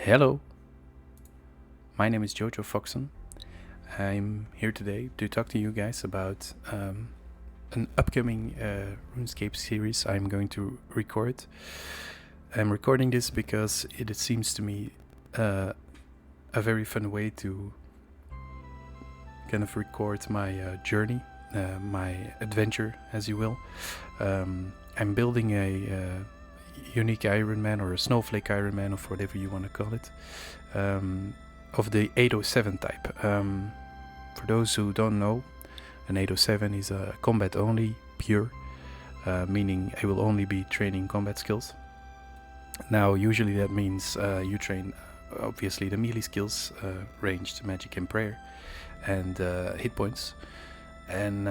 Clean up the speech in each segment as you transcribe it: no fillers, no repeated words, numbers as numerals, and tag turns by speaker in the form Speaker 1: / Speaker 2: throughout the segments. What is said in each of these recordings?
Speaker 1: Hello, my name is Jojo Foxon. I'm here today to talk to you guys about an upcoming RuneScape series I'm going to record. I'm recording this because it seems to me a very fun way to kind of record my journey, my adventure, as you will. I'm building a unique Ironman or a snowflake Ironman, or whatever you want to call it, of the 807 type. For those who don't know, an 807 is a combat only pure, meaning I will only be training combat skills. Now, usually that means you train obviously the melee skills, ranged, magic and prayer, and hit points. And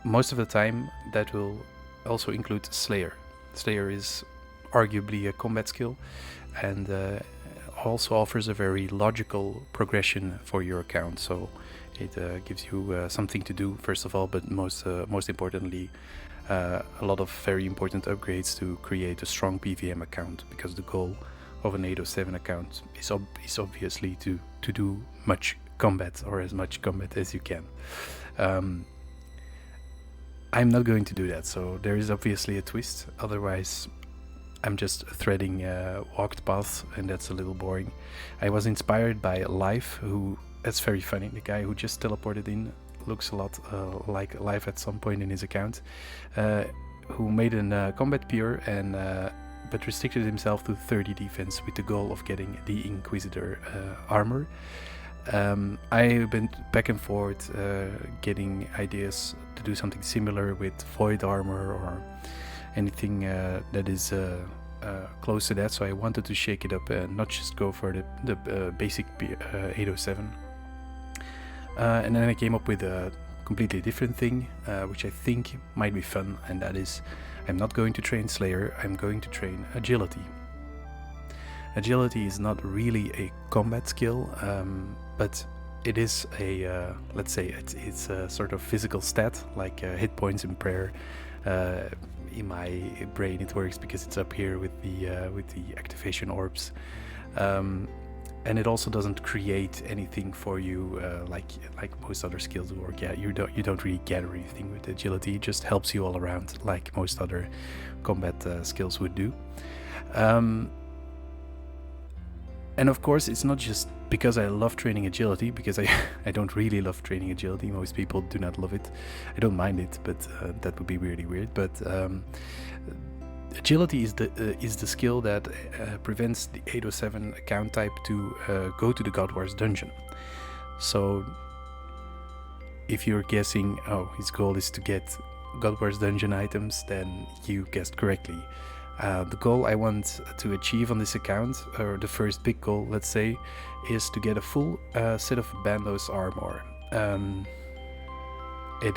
Speaker 1: most of the time that will also include Slayer. Slayer is arguably a combat skill, and also offers a very logical progression for your account. So it gives you something to do, first of all, but most importantly, a lot of very important upgrades to create a strong PVM account, because the goal of an 807 account is obviously to do much combat, or as much combat as you can. I'm not going to do that, so there is obviously a twist. Otherwise, I'm just threading walked paths, and that's a little boring. I was inspired by Lyfe, who, that's very funny, the guy who just teleported in looks a lot like Lyfe at some point in his account, who made a combat pure and but restricted himself to 30 defense with the goal of getting the Inquisitor armor. I've been back and forth getting ideas to do something similar with void armor or anything that is close to that, so I wanted to shake it up and not just go for the basic 807. And then I came up with a completely different thing, which I think might be fun, and that is, I'm not going to train Slayer, I'm going to train Agility. Agility is not really a combat skill, but it is a, let's say, it's a sort of physical stat, like hit points in prayer. In my brain it works because it's up here with the activation orbs, and it also doesn't create anything for you like most other skills work. Yeah, you don't really gather anything with agility. It just helps you all around, like most other combat skills would do. And of course, it's not just because I love training agility, because I don't really love training agility. Most people do not love it. I don't mind it, but that would be really weird. But agility is the skill that prevents the 807 account type to go to the Godwars dungeon. So if you're guessing, oh, his goal is to get Godwars dungeon items, then you guessed correctly. The goal I want to achieve on this account, or the first big goal, let's say, is to get a full set of Bandos armor. It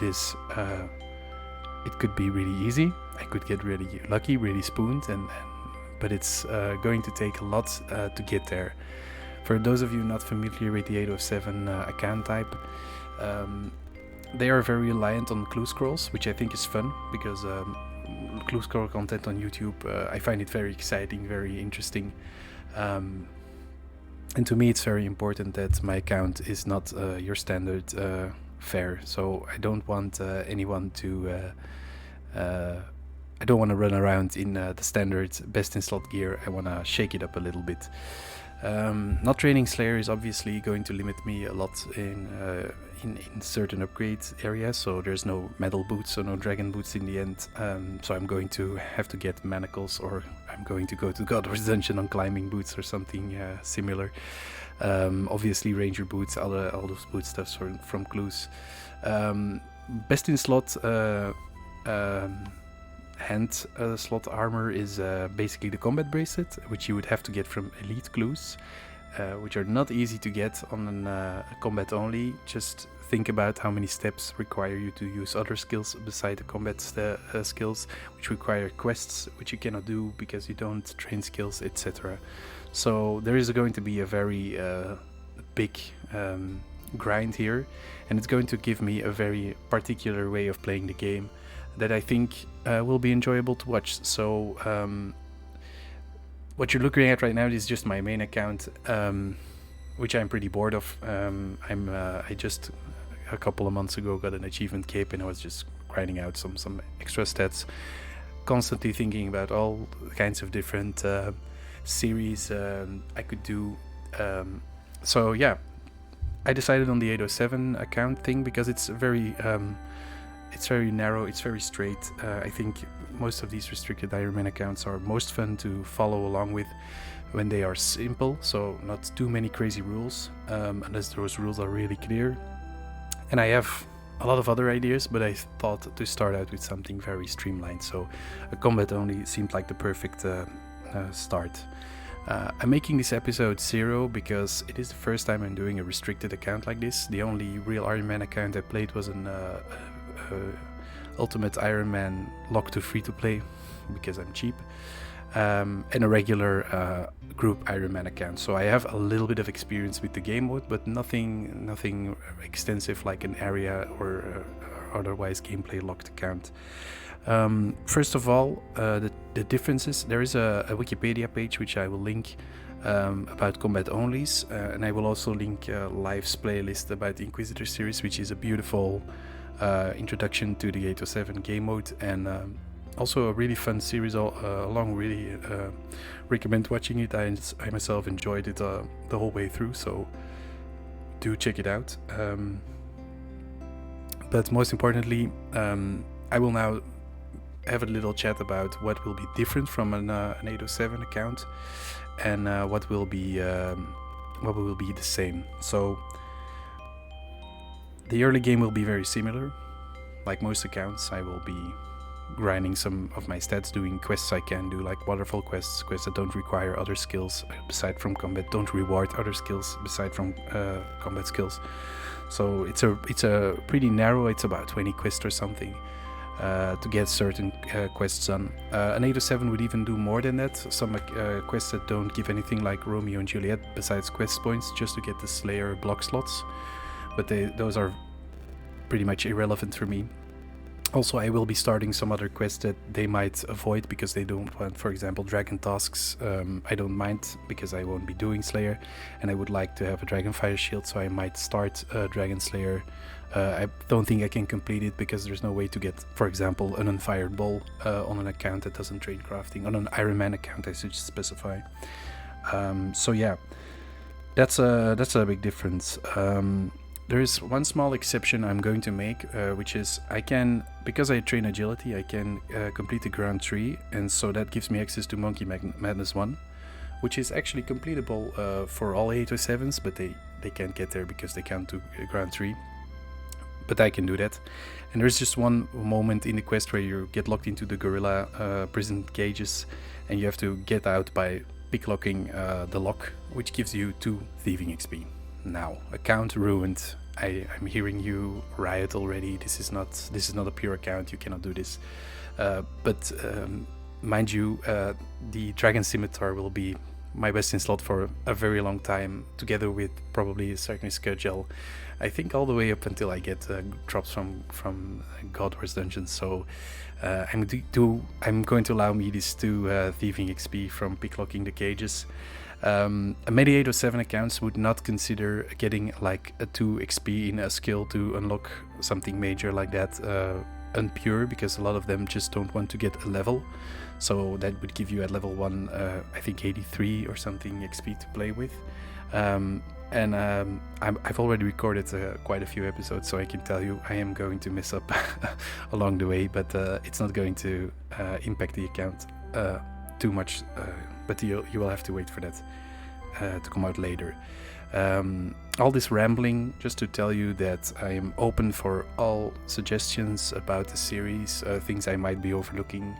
Speaker 1: could be really easy. I could get really lucky, really spooned, but it's going to take a lot to get there. For those of you not familiar with the 807 account type, they are very reliant on clue scrolls, which I think is fun, because clue scroll content on YouTube, I find it very exciting, very interesting, and to me it's very important that my account is not your standard fare. So I don't want anyone to I don't want to run around in the standard best in slot gear. I want to shake it up a little bit. Not training Slayer is obviously going to limit me a lot in certain upgrade areas, so there's no metal boots or no dragon boots in the end, so I'm going to have to get manacles, or I'm going to go to Godwars dungeon on climbing boots or something similar. Obviously ranger boots, all those boot stuffs from clues. Best in slot hand slot armor is basically the combat bracelet, which you would have to get from elite clues, which are not easy to get on a combat only. Just think about how many steps require you to use other skills beside the combat skills, which require quests, which you cannot do because you don't train skills, etc. So there is going to be a very big grind here, and it's going to give me a very particular way of playing the game that I think will be enjoyable to watch. So what you're looking at right now is just my main account, which I'm pretty bored of. I just a couple of months ago got an achievement cape, and I was just grinding out some extra stats, constantly thinking about all kinds of different series I could do. So yeah, I decided on the 807 account thing because it's very narrow, it's very straight. I think most of these restricted Ironman accounts are most fun to follow along with when they are simple, so not too many crazy rules, unless those rules are really clear. And I have a lot of other ideas, but I thought to start out with something very streamlined, so a Combat Only seemed like the perfect start. I'm making this episode 0 because it is the first time I'm doing a restricted account like this. The only real Ironman account I played was an Ultimate Ironman locked to free-to-play because I'm cheap, and a regular group Ironman account. So I have a little bit of experience with the game mode, but nothing extensive like an area or otherwise gameplay locked account. First of all, the differences. There is a Wikipedia page which I will link about Combat Onlys, and I will also link Lyfe's playlist about the Inquisitor series, which is a beautiful introduction to the 807 game mode, and also a really fun series along. Really recommend watching it. I myself enjoyed it the whole way through, so do check it out. But most importantly, I will now have a little chat about what will be different from an 807 account, and what will be the same. So the early game will be very similar. Like most accounts, I will be grinding some of my stats, doing quests I can do, like waterfall quests that don't require other skills beside from combat, don't reward other skills beside from combat skills. So it's a pretty narrow. It's about 20 quests or something to get certain quests done. An 807 would even do more than that. Some quests that don't give anything, like Romeo and Juliet, besides quest points, just to get the Slayer block slots. But those are pretty much irrelevant for me. Also, I will be starting some other quests that they might avoid because they don't want, for example, dragon tasks. I don't mind because I won't be doing Slayer, and I would like to have a Dragonfire shield, so I might start Dragon Slayer. I don't think I can complete it because there's no way to get, for example, an unfired ball on an account that doesn't train crafting. On an Ironman account, I should specify. So yeah, that's a big difference. There is one small exception I'm going to make, which is because I train agility, I can complete the ground 3, and so that gives me access to Monkey Madness 1, which is actually completable for all 807s, but they can't get there because they can't do ground 3. But I can do that. And there's just one moment in the quest where you get locked into the gorilla prison cages, and you have to get out by picklocking the lock, which gives you 2 thieving XP. Now, account ruined. I'm hearing you riot already. This is not a pure account. You cannot do this. But mind you, the Dragon Scimitar will be my best in slot for a very long time, together with probably a certain Gel. I think all the way up until I get drops from Godwars dungeons. So I'm going to allow me these 2 thieving XP from picklocking the cages. A Medi 807 accounts would not consider getting like a 2 XP in a skill to unlock something major like that unpure, because a lot of them just don't want to get a level. So that would give you at level 1 I think 83 or something XP to play with. I've already recorded quite a few episodes, so I can tell you I am going to mess up along the way, but it's not going to impact the account too much, but you will have to wait for that to come out later. All this rambling just to tell you that I am open for all suggestions about the series, things I might be overlooking.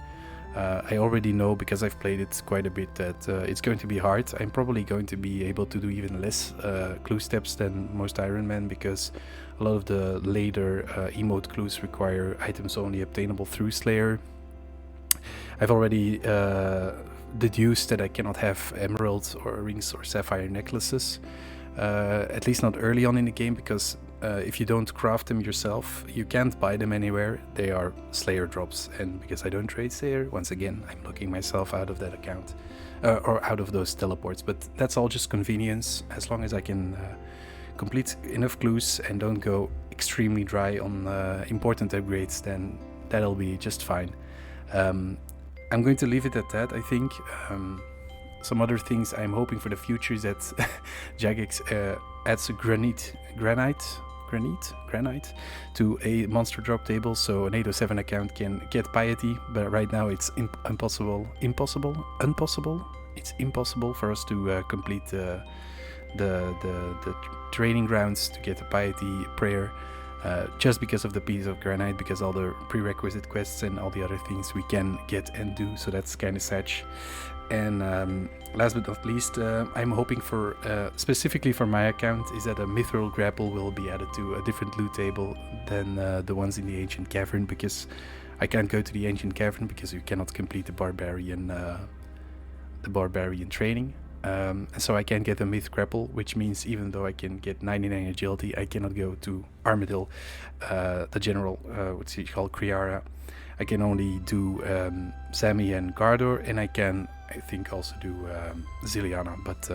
Speaker 1: I already know, because I've played it quite a bit, that it's going to be hard. I'm probably going to be able to do even less clue steps than most Ironman, because a lot of the later emote clues require items only obtainable through Slayer. I've already deduced that I cannot have emeralds or rings or sapphire necklaces, at least not early on in the game, because if you don't craft them yourself, you can't buy them anywhere. They are Slayer drops, and because I don't trade Slayer, once again, I'm locking myself out of that account, or out of those teleports. But that's all just convenience. As long as I can complete enough clues and don't go extremely dry on important upgrades, then that'll be just fine. I'm going to leave it at that, I think. Some other things I'm hoping for the future is that Jagex adds a granite to a monster drop table, so an 807 account can get piety, but right now it's impossible for us to complete the training grounds to get a piety prayer, just because of the piece of granite, because all the prerequisite quests and all the other things we can get and do, so that's kind of sad. And last but not least, I'm hoping for, specifically for my account, is that a mithril grapple will be added to a different loot table than the ones in the ancient cavern, because I can't go to the ancient cavern because you cannot complete the barbarian training. So I can't get a myth grapple, which means even though I can get 99 agility, I cannot go to Armadil, the general, what's he called, Kriara. I can only do Sami and Gardor, and I can, I think, also do Ziliana, but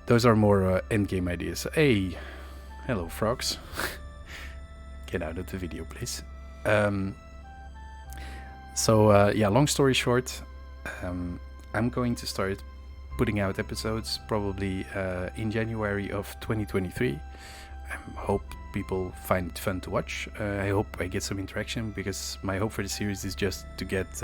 Speaker 1: those are more endgame ideas. Hey, hello frogs. Get out of the video, please. Yeah, long story short, I'm going to start putting out episodes probably in January of 2023. I hope people find it fun to watch. I hope I get some interaction, because my hope for the series is just to get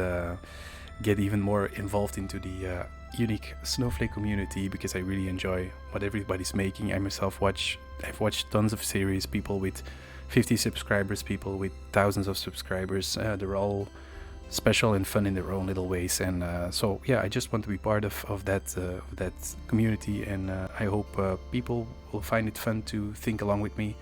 Speaker 1: even more involved into the unique Snowflake community, because I really enjoy what everybody's making. I myself I've watched tons of series, people with 50 subscribers, people with thousands of subscribers. They're all special and fun in their own little ways, and so yeah, I just want to be part of that community, and I hope people will find it fun to think along with me.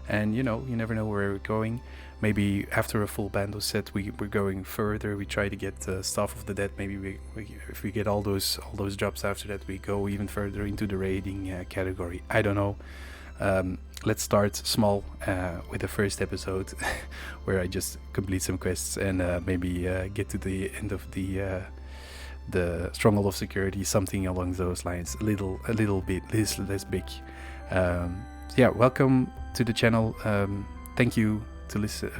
Speaker 1: And you know, you never know where we're going. Maybe after a full bando set, we're going further. We try to get Staff of the Dead. Maybe if we get all those drops after that, we go even further into the raiding category. I don't know. Let's start small with the first episode, where I just complete some quests and maybe get to the end of the Stronghold of Security, something along those lines, a little bit less big. Yeah, welcome to the channel. Thank you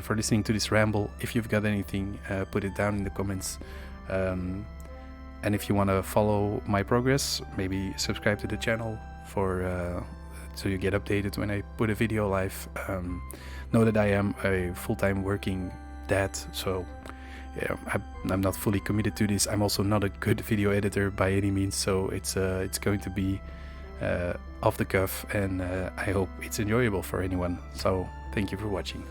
Speaker 1: for listening to this ramble. If you've got anything, put it down in the comments. And if you want to follow my progress, maybe subscribe to the channel so you get updated when I put a video live. Know that I am a full-time working dad, so yeah, I'm not fully committed to this. I'm also not a good video editor by any means, so it's going to be off the cuff, and I hope it's enjoyable for anyone. So thank you for watching.